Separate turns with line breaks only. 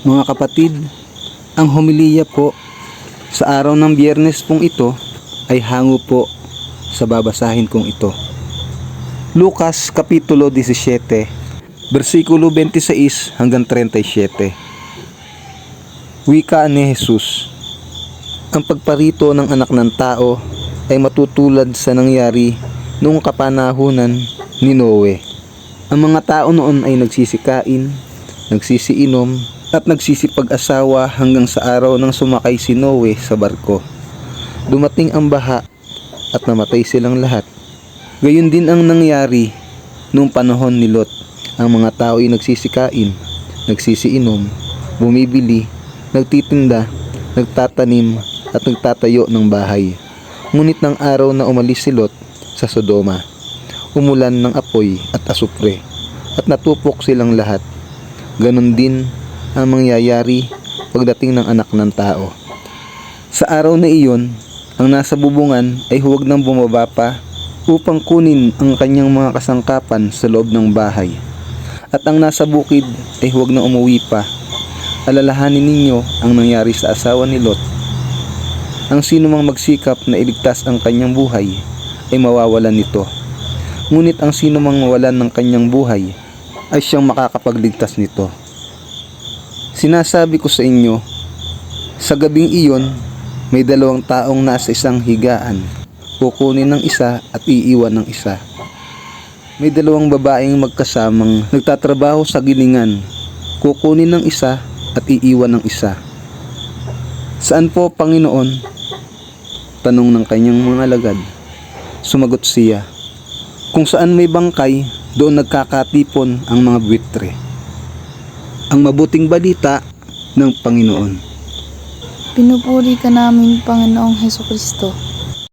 Mga kapatid, ang homilya po sa araw ng Biyernes pong ito ay hango po sa babasahin kong ito. Lucas Kapitulo 17, versikulo 26 hanggang 37. Wika ni Jesus: ang pagparito ng anak ng tao ay matutulad sa nangyari noong kapanahunan ni Noe. Ang mga tao noon ay nagsisikain, nagsisiinom, at nagsisipag-asawa hanggang sa araw nang sumakay si Noe sa barko. Dumating ang baha at namatay silang lahat. Gayon din ang nangyari noong panahon ni Lot. Ang mga tao ay nagsisikain, nagsisiinom, bumibili, nagtitinda, nagtatanim at nagtatayo ng bahay. Ngunit ng araw na umalis si Lot sa Sodoma, umulan ng apoy at asupre at natupok silang lahat. Ganon din ang mangyayari pagdating ng anak ng tao. Sa araw na iyon, ang nasa bubungan ay huwag nang bumaba pa upang kunin ang kanyang mga kasangkapan sa loob ng bahay. At ang nasa bukid ay huwag na umuwi pa. Alalahanin ninyo ang nangyari sa asawa ni Lot. Ang sino mang magsikap na iligtas ang kanyang buhay ay mawawalan nito. Ngunit ang sino mang mawalan ng kanyang buhay ay siyang makakapagligtas nito. Sinasabi ko sa inyo, sa gabing iyon, may dalawang taong nasa isang higaan. Kukunin ng isa at iiwan ng isa. May dalawang babaeng magkasamang nagtatrabaho sa gilingan. Kukunin ng isa at iiwan ng isa. Saan po, Panginoon? Tanong ng kanyang mga alagad. Sumagot siya, kung saan may bangkay, doon nagkakatipon ang mga buwitre. Ang mabuting balita ng Panginoon.
Pinupuri ka namin, Panginoong Hesukristo.